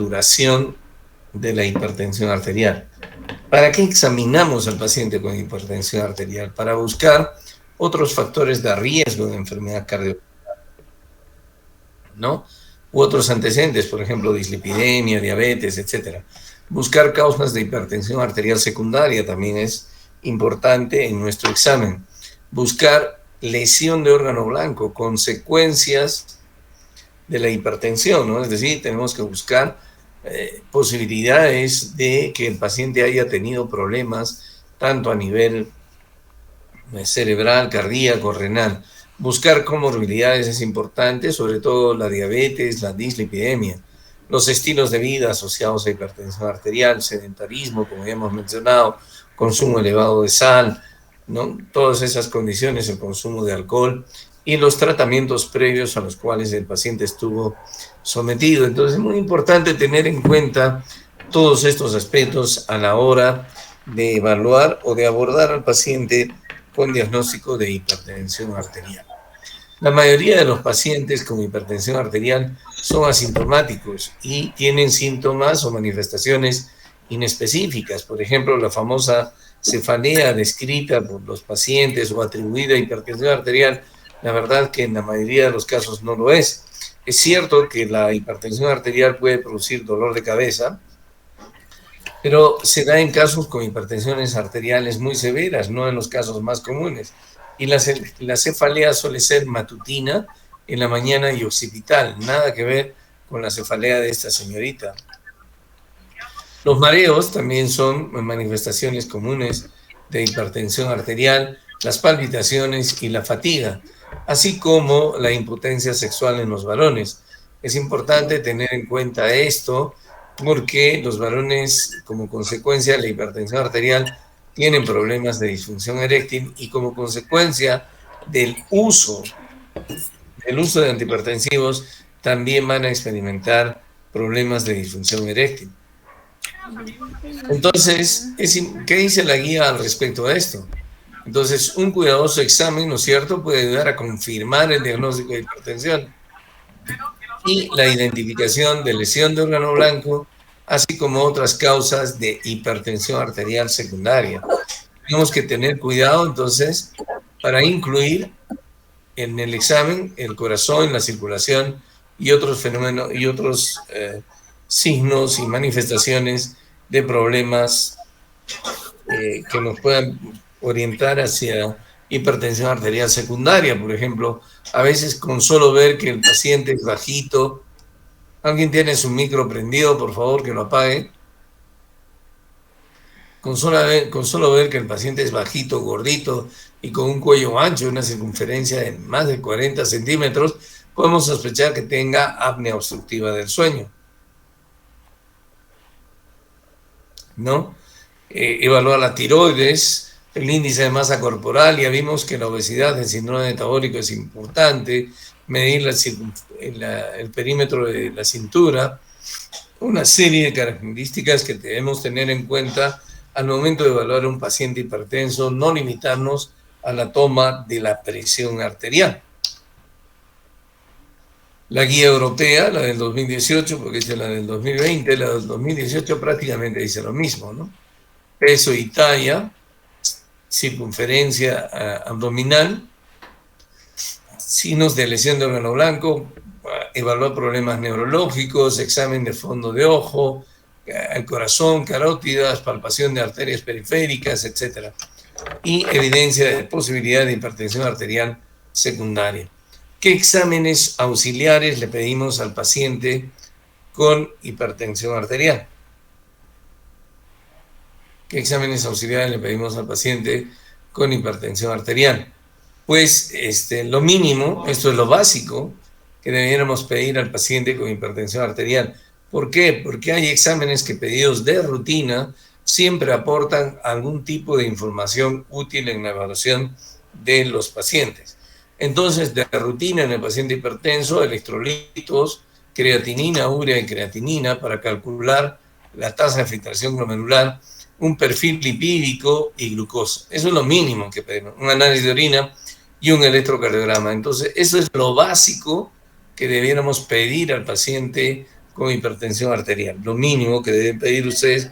duración de la hipertensión arterial. ¿Para qué examinamos al paciente con hipertensión arterial? Para buscar otros factores de riesgo de enfermedad cardiovascular, ¿no? U otros antecedentes, por ejemplo, dislipidemia, diabetes, etcétera. Buscar causas de hipertensión arterial secundaria también es importante en nuestro examen. Buscar lesión de órgano blanco, consecuencias de la hipertensión, ¿no? Es decir, tenemos que buscar posibilidades de que el paciente haya tenido problemas tanto a nivel cerebral, cardíaco, renal. Buscar comorbilidades es importante, sobre todo la diabetes, la dislipidemia, los estilos de vida asociados a hipertensión arterial, sedentarismo, como ya hemos mencionado, consumo elevado de sal, ¿no? Todas esas condiciones, el consumo de alcohol y los tratamientos previos a los cuales el paciente estuvo sometido. Entonces es muy importante tener en cuenta todos estos aspectos a la hora de evaluar o de abordar al paciente con diagnóstico de hipertensión arterial. La mayoría de los pacientes con hipertensión arterial son asintomáticos y tienen síntomas o manifestaciones inespecíficas. Por ejemplo, la famosa cefalea descrita por los pacientes o atribuida a hipertensión arterial, la verdad que en la mayoría de los casos no lo es. Es cierto que la hipertensión arterial puede producir dolor de cabeza, pero se da en casos con hipertensiones arteriales muy severas, no en los casos más comunes. Y la cefalea suele ser matutina en la mañana y occipital, nada que ver con la cefalea de esta señorita. Los mareos también son manifestaciones comunes de hipertensión arterial, las palpitaciones y la fatiga, así como la impotencia sexual en los varones. Es importante tener en cuenta esto porque los varones, como consecuencia de la hipertensión arterial, tienen problemas de disfunción eréctil y como consecuencia del uso de antihipertensivos también van a experimentar problemas de disfunción eréctil. Entonces, ¿qué dice la guía al respecto de esto? Entonces, un cuidadoso examen, ¿no es cierto?, puede ayudar a confirmar el diagnóstico de hipertensión y la identificación de lesión de órgano blanco, así como otras causas de hipertensión arterial secundaria. Tenemos que tener cuidado, entonces, para incluir en el examen el corazón, la circulación y otros fenómenos y otros signos y manifestaciones de problemas que nos puedan orientar hacia hipertensión arterial secundaria. Por ejemplo, a veces con solo ver que el paciente es bajito, alguien tiene su micro prendido, por favor que lo apague. Con solo ver que el paciente es bajito, gordito y con un cuello ancho, una circunferencia de más de 40 centímetros, podemos sospechar que tenga apnea obstructiva del sueño, ¿no? Evaluar la tiroides, el índice de masa corporal, ya vimos que la obesidad, el síndrome metabólico es importante, medir el perímetro de la cintura, una serie de características que debemos tener en cuenta al momento de evaluar a un paciente hipertenso, no limitarnos a la toma de la presión arterial. La guía europea, la del 2018, porque dice la del 2020, la del 2018 prácticamente dice lo mismo, ¿no? Peso y talla, circunferencia abdominal, signos de lesión de órgano blanco, evaluar problemas neurológicos, examen de fondo de ojo, el corazón, carótidas, palpación de arterias periféricas, etc. Y evidencia de posibilidad de hipertensión arterial secundaria. ¿Qué exámenes auxiliares le pedimos al paciente con hipertensión arterial? ¿Qué exámenes auxiliares le pedimos al paciente con hipertensión arterial? Pues lo mínimo, esto es lo básico que debiéramos pedir al paciente con hipertensión arterial. ¿Por qué? Porque hay exámenes que pedidos de rutina siempre aportan algún tipo de información útil en la evaluación de los pacientes. Entonces, de rutina en el paciente hipertenso, electrolitos, creatinina, urea y creatinina para calcular la tasa de filtración glomerular, un perfil lipídico y glucosa. Eso es lo mínimo que pedimos. Un análisis de orina y un electrocardiograma. Entonces, eso es lo básico que debiéramos pedir al paciente con hipertensión arterial. Lo mínimo que deben pedir ustedes,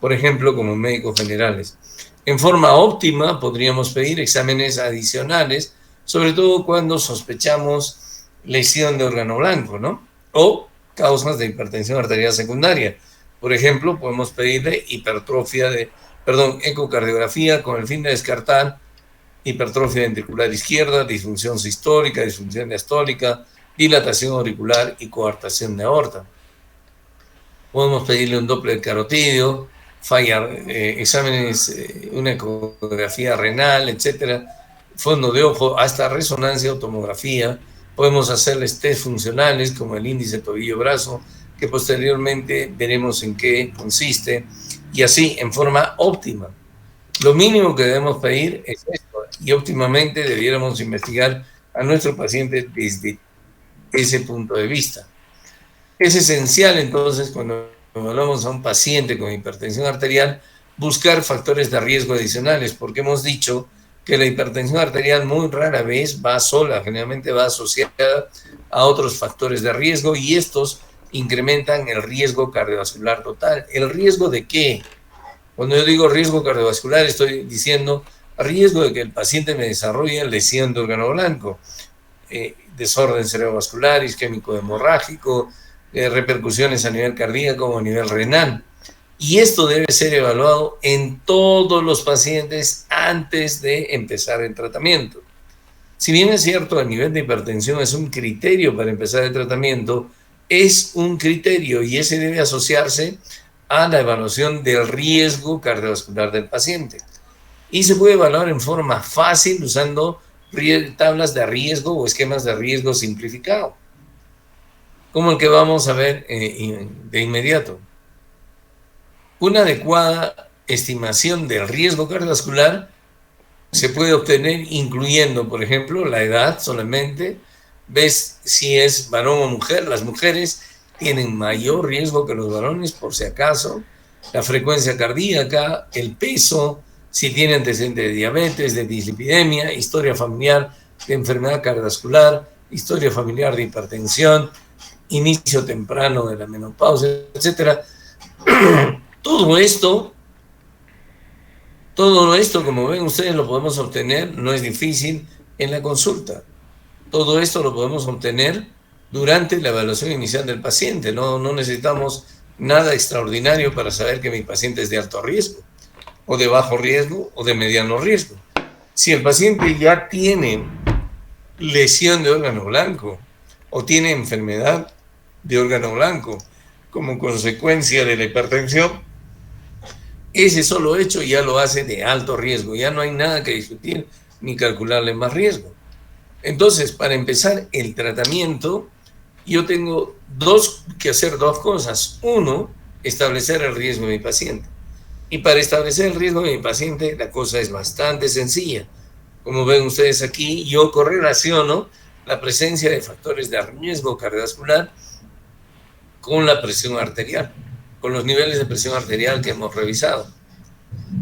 por ejemplo, como médicos generales. En forma óptima, podríamos pedir exámenes adicionales, sobre todo cuando sospechamos lesión de órgano blanco, ¿no? O causas de hipertensión arterial secundaria. Por ejemplo, podemos pedirle ecocardiografía con el fin de descartar hipertrofia ventricular izquierda, disfunción sistólica, disfunción diastólica, dilatación auricular y coartación de aorta. Podemos pedirle un Doppler carotídeo, exámenes, una ecografía renal, etcétera, fondo de ojo, hasta resonancia o tomografía. Podemos hacerles test funcionales como el índice tobillo-brazo, que posteriormente veremos en qué consiste, y así en forma óptima. Lo mínimo que debemos pedir es esto, y óptimamente debiéramos investigar a nuestro paciente desde ese punto de vista. Es esencial entonces cuando hablamos a un paciente con hipertensión arterial buscar factores de riesgo adicionales, porque hemos dicho que la hipertensión arterial muy rara vez va sola, generalmente va asociada a otros factores de riesgo y estos incrementan el riesgo cardiovascular total. ¿El riesgo de qué? Cuando yo digo riesgo cardiovascular estoy diciendo riesgo de que el paciente me desarrolle lesión de órgano blanco, desorden cerebrovascular, isquémico hemorrágico, repercusiones a nivel cardíaco o a nivel renal. Y esto debe ser evaluado en todos los pacientes antes de empezar el tratamiento. Si bien es cierto, el nivel de hipertensión es un criterio para empezar el tratamiento, es un criterio y ese debe asociarse a la evaluación del riesgo cardiovascular del paciente. Y se puede evaluar en forma fácil usando tablas de riesgo o esquemas de riesgo simplificado, como el que vamos a ver de inmediato. Una adecuada estimación del riesgo cardiovascular se puede obtener incluyendo, por ejemplo, la edad solamente. Ves si es varón o mujer. Las mujeres tienen mayor riesgo que los varones, por si acaso. La frecuencia cardíaca, el peso, si tiene antecedentes de diabetes, de dislipidemia, historia familiar de enfermedad cardiovascular, historia familiar de hipertensión, inicio temprano de la menopausia, etcétera. Todo esto Todo esto, como ven ustedes, lo podemos obtener, no es difícil, en la consulta. Todo esto lo podemos obtener durante la evaluación inicial del paciente. No necesitamos nada extraordinario para saber que mi paciente es de alto riesgo, o de bajo riesgo, o de mediano riesgo. Si el paciente ya tiene lesión de órgano blanco, o tiene enfermedad de órgano blanco, como consecuencia de la hipertensión, ese solo hecho ya lo hace de alto riesgo, ya no hay nada que discutir ni calcularle más riesgo. Entonces, para empezar el tratamiento, yo tengo que hacer dos cosas. Uno, establecer el riesgo de mi paciente. Y para establecer el riesgo de mi paciente, la cosa es bastante sencilla. Como ven ustedes aquí, yo correlaciono la presencia de factores de riesgo cardiovascular con la presión arterial, con los niveles de presión arterial que hemos revisado.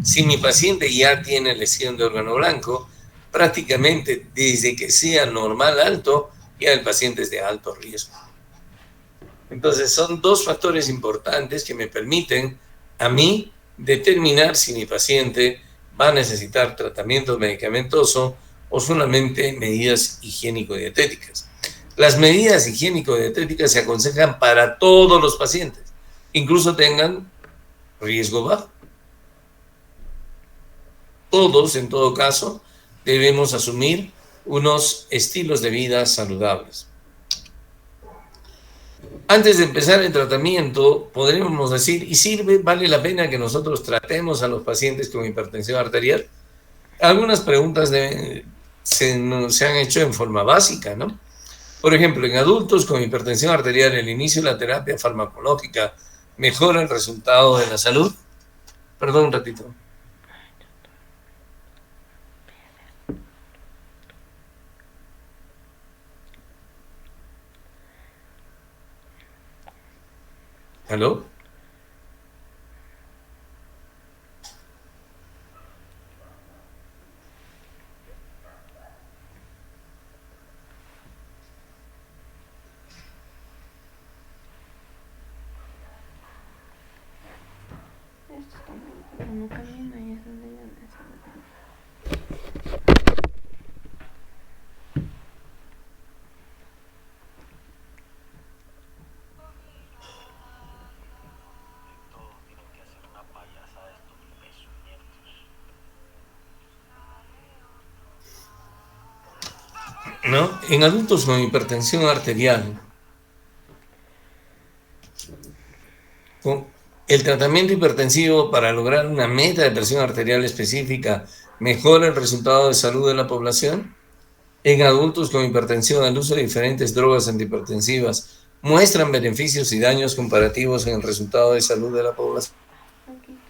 Si mi paciente ya tiene lesión de órgano blanco, prácticamente desde que sea normal alto, ya el paciente es de alto riesgo. Entonces son dos factores importantes que me permiten a mí determinar si mi paciente va a necesitar tratamiento medicamentoso o solamente medidas higiénico-dietéticas. Las medidas higiénico-dietéticas se aconsejan para todos los pacientes, incluso tengan riesgo bajo. Todos, en todo caso, debemos asumir unos estilos de vida saludables. Antes de empezar el tratamiento, podríamos decir, ¿y sirve, vale la pena que nosotros tratemos a los pacientes con hipertensión arterial? Algunas preguntas se han hecho en forma básica, ¿no? Por ejemplo, en adultos con hipertensión arterial, el inicio de la terapia farmacológica mejora el resultado de la salud. Perdón un ratito. ¿Aló? No camina y eso de ¿no? En adultos con hipertensión arterial, con el tratamiento hipertensivo para lograr una meta de presión arterial específica mejora el resultado de salud de la población. En adultos con hipertensión, el uso de diferentes drogas antihipertensivas muestran beneficios y daños comparativos en el resultado de salud de la población.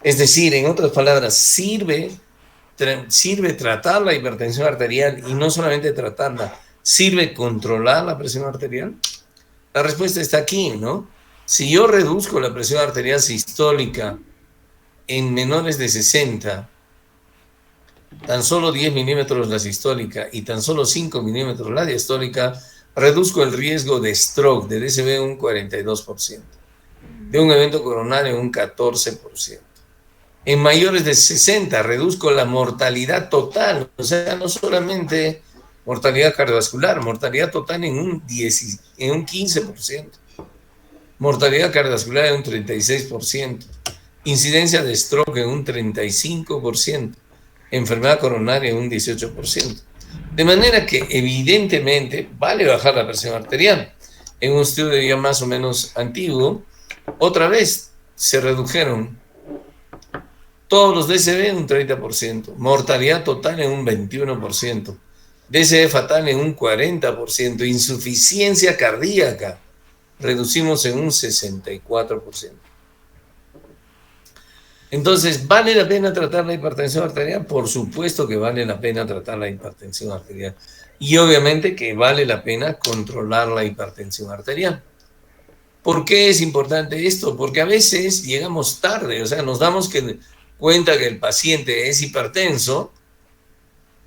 Es decir, en otras palabras, sirve tratar la hipertensión arterial y no solamente tratarla, sirve controlar la presión arterial. La respuesta está aquí, ¿no? Si yo reduzco la presión arterial sistólica en menores de 60, tan solo 10 milímetros la sistólica y tan solo 5 milímetros la diastólica, reduzco el riesgo de stroke, de DCB, un 42%, de un evento coronario un 14%. En mayores de 60 reduzco la mortalidad total, o sea, no solamente mortalidad cardiovascular, mortalidad total en un 15%, mortalidad cardiovascular en un 36%, incidencia de stroke en un 35%, enfermedad coronaria en un 18%. De manera que evidentemente vale bajar la presión arterial. En un estudio ya más o menos antiguo, otra vez se redujeron todos los DCB en un 30%, mortalidad total en un 21%, DCB fatal en un 40%, insuficiencia cardíaca reducimos en un 64%. Entonces, ¿vale la pena tratar la hipertensión arterial? Por supuesto que vale la pena tratar la hipertensión arterial. Y obviamente que vale la pena controlar la hipertensión arterial. ¿Por qué es importante esto? Porque a veces llegamos tarde, o sea, nos damos cuenta que el paciente es hipertenso,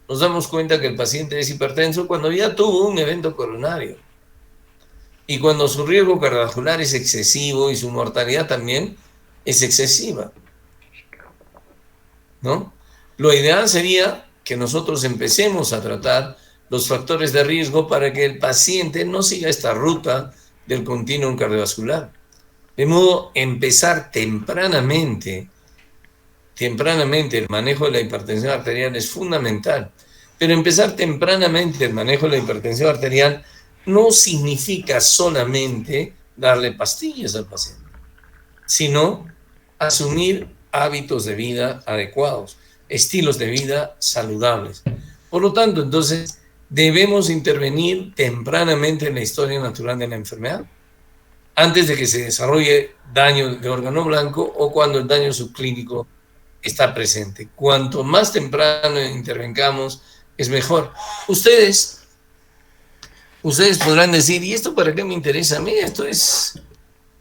nos damos cuenta que el paciente es hipertenso cuando ya tuvo un evento coronario. Y cuando su riesgo cardiovascular es excesivo y su mortalidad también es excesiva, ¿no? Lo ideal sería que nosotros empecemos a tratar los factores de riesgo para que el paciente no siga esta ruta del continuum cardiovascular. De modo, empezar tempranamente el manejo de la hipertensión arterial es fundamental. Pero empezar tempranamente el manejo de la hipertensión arterial no significa solamente darle pastillas al paciente, sino asumir hábitos de vida adecuados, estilos de vida saludables. Por lo tanto, entonces, debemos intervenir tempranamente en la historia natural de la enfermedad, antes de que se desarrolle daño de órgano blanco o cuando el daño subclínico está presente. Cuanto más temprano intervengamos, es mejor. Ustedes podrán decir, ¿y esto para qué me interesa a mí?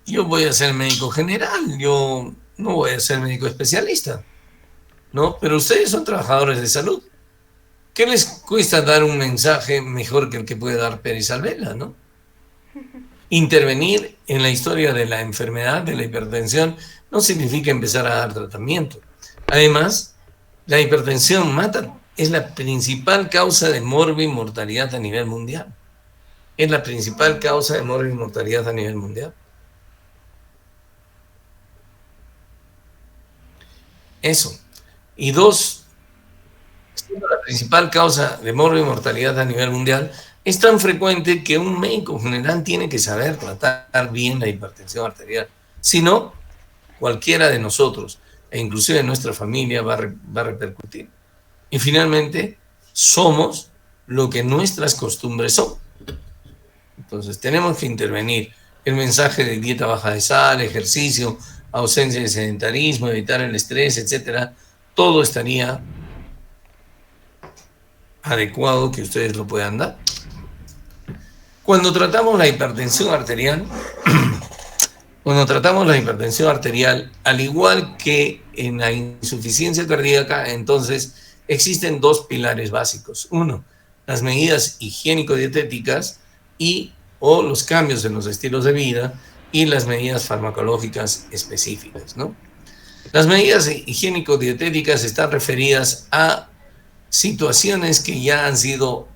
Yo voy a ser médico general, yo no voy a ser médico especialista, ¿no? Pero ustedes son trabajadores de salud. ¿Qué les cuesta dar un mensaje mejor que el que puede dar Pérez Alvela, ¿no? Intervenir en la historia de la enfermedad, de la hipertensión, no significa empezar a dar tratamiento. Además, la hipertensión es la principal causa de morbimortalidad a nivel mundial. Es la principal causa de morbimortalidad a nivel mundial. Eso. Y dos, siendo la principal causa de morbimortalidad a nivel mundial, es tan frecuente que un médico general tiene que saber tratar bien la hipertensión arterial. Si no, cualquiera de nosotros, e inclusive nuestra familia, va a repercutir. Y finalmente, somos lo que nuestras costumbres son. Entonces, tenemos que intervenir. El mensaje de dieta baja de sal, ejercicio, ausencia de sedentarismo, evitar el estrés, etcétera, todo estaría adecuado que ustedes lo puedan dar. Cuando tratamos la hipertensión arterial, al igual que en la insuficiencia cardíaca, entonces existen dos pilares básicos. Uno, las medidas higiénico-dietéticas o los cambios en los estilos de vida y las medidas farmacológicas específicas, ¿no? Las medidas higiénico-dietéticas están referidas a situaciones que ya han sido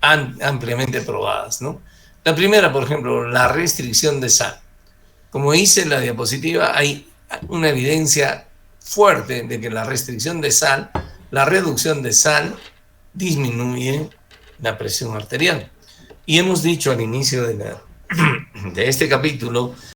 ampliamente probadas, ¿no? La primera, por ejemplo, la restricción de sal. Como hice en la diapositiva, hay una evidencia fuerte de que la restricción de sal, la reducción de sal, disminuye la presión arterial. Y hemos dicho al inicio de este capítulo